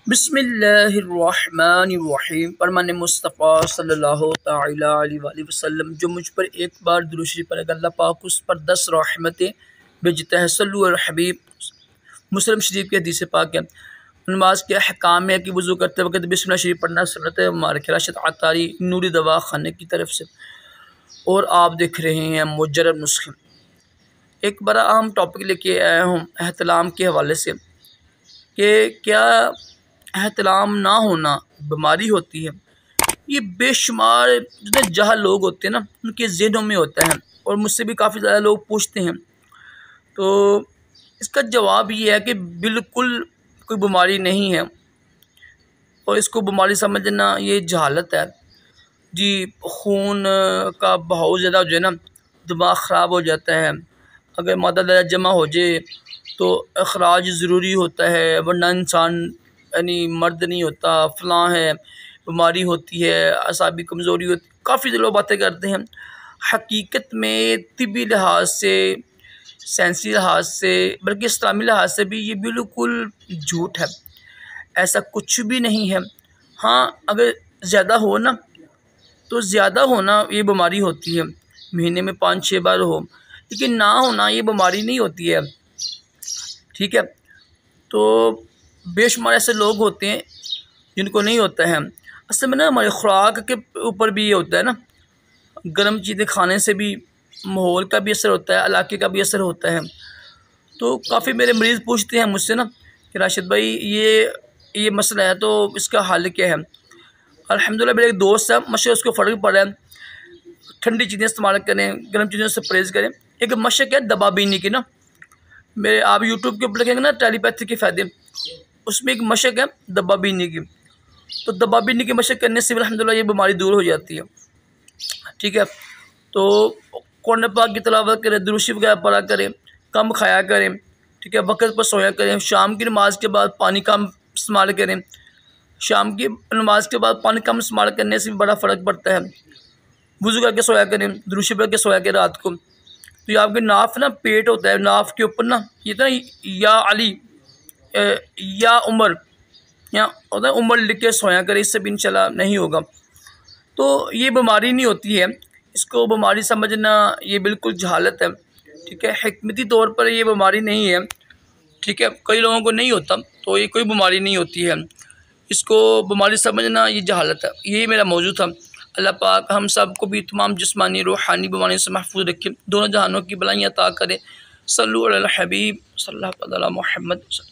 बिस्मिल्लाहिर्रहमानिर्रहीम। फरमान मुस्तफ़ा सल्लल्लाहु तआला अलैहि वसल्लम, जो मुझ पर एक बार दुरूद शरीफ पढ़ेगा अल्लाह पाक उस पर 10 रहमतें भेजता है। सल्लु अल हबीब। मुस्लिम शरीफ की हदीस पाक है। नमाज के अहकाम है कि वज़ू करते वक्त बिस्मिल्लाह शरीफ पढ़ना सुन्नत है। मुबारक राशिद अतारी नूरी दवा खाने की तरफ से। और आप देख रहे हैं मुजर्रब नुस्खे। एक बड़ा अहम टॉपिक लेके आया हूँ एहतलाम के हवाले से कि क्या एहतलाम ना होना बीमारी होती है। ये बेशुमार जितने जहाँ लोग होते हैं ना, उनके ज़हनों में होता है और मुझसे भी काफ़ी ज़्यादा लोग पूछते हैं। तो इसका जवाब ये है कि बिल्कुल कोई बीमारी नहीं है और इसको बीमारी समझना ये जहालत है जी। खून का बहाव ज़्यादा हो जाए ना, दिमाग ख़राब हो जाता है। अगर मादा ज़्यादा जमा हो जाए तो अखराज ज़रूरी होता है, वरना इंसान यानी मर्द नहीं होता। फ़लाँ है, बीमारी होती है, असाबी कमज़ोरी होती, काफ़ी लोग बातें करते हैं। हकीकत में तिब्बी लिहाज से, साइंसी लिहाज से, बल्कि इस्लामी लिहाज से भी ये बिल्कुल झूठ है। ऐसा कुछ भी नहीं है। हाँ, अगर ज़्यादा हो ना, तो ज़्यादा होना ये बीमारी होती है, महीने में 5-6 बार हो, लेकिन ना होना ये बीमारी नहीं होती है। ठीक है, तो बेशुमार ऐसे लोग होते हैं जिनको नहीं होता है। असल में ना हमारी खुराक के ऊपर भी ये होता है ना, गर्म चीज़ें खाने से भी माहौल का भी असर होता है, इलाके का भी असर होता है। तो काफ़ी मेरे मरीज़ पूछते हैं मुझसे ना कि राशिद भाई ये मसला है, तो इसका हल क्या है। अल्हम्दुलिल्लाह मेरे एक दोस्त है, माशाल्लाह उसको फ़र्क पड़ रहा है। ठंडी चीज़ें इस्तेमाल करें, गर्म चीज़ों से परहेज़ करें। एक मशक है दबाबीनी की ना, मेरे आप यूट्यूब के ऊपर लिखेंगे ना टेलीपैथी के फ़ायदे, उसमें एक मशक है दबाबीनी की। तो दबाबीनी की मशक करने से अल्हम्दुलिल्लाह ये बीमारी दूर हो जाती है। ठीक है, तो कुरान पाक की तिलावत करें, दुरूद शरीफ वगैरह पढ़ा करें, कम खाया करें। ठीक है, वक़्त पर सोया करें। शाम की नमाज के बाद पानी कम इस्तेमाल करें। शाम की नमाज के बाद पानी कम इस्तेमाल करने से भी बड़ा फ़र्क पड़ता है। वुज़ू करके सोया करें, दुरूद शरीफ करके सोया करें रात को। तो ये आपके नाफ ना, पेट होता है, नाफ के ऊपर ना ये था या अली या उमर, या होता है उमर लिख के सोया करें, इससे भी इंशाल्लाह नहीं होगा। तो ये बीमारी नहीं होती है, इसको बीमारी समझना ये बिल्कुल जहालत है। ठीक है, हिकमती तौर पर ये बीमारी नहीं है। ठीक है, कई लोगों को नहीं होता, तो ये कोई बीमारी नहीं होती है। इसको बीमारी समझना ये जहालत है। यही मेरा मौजू था। अल्लाह पाक हम सब को भी तमाम जिस्मानी रूहानी बीमारियों से महफूज रखे, दोनों जहानों की भलाइयाँ अता करे। सल्लु अलल हबीब सल्लल्लाहु अलैहि वसल्लम।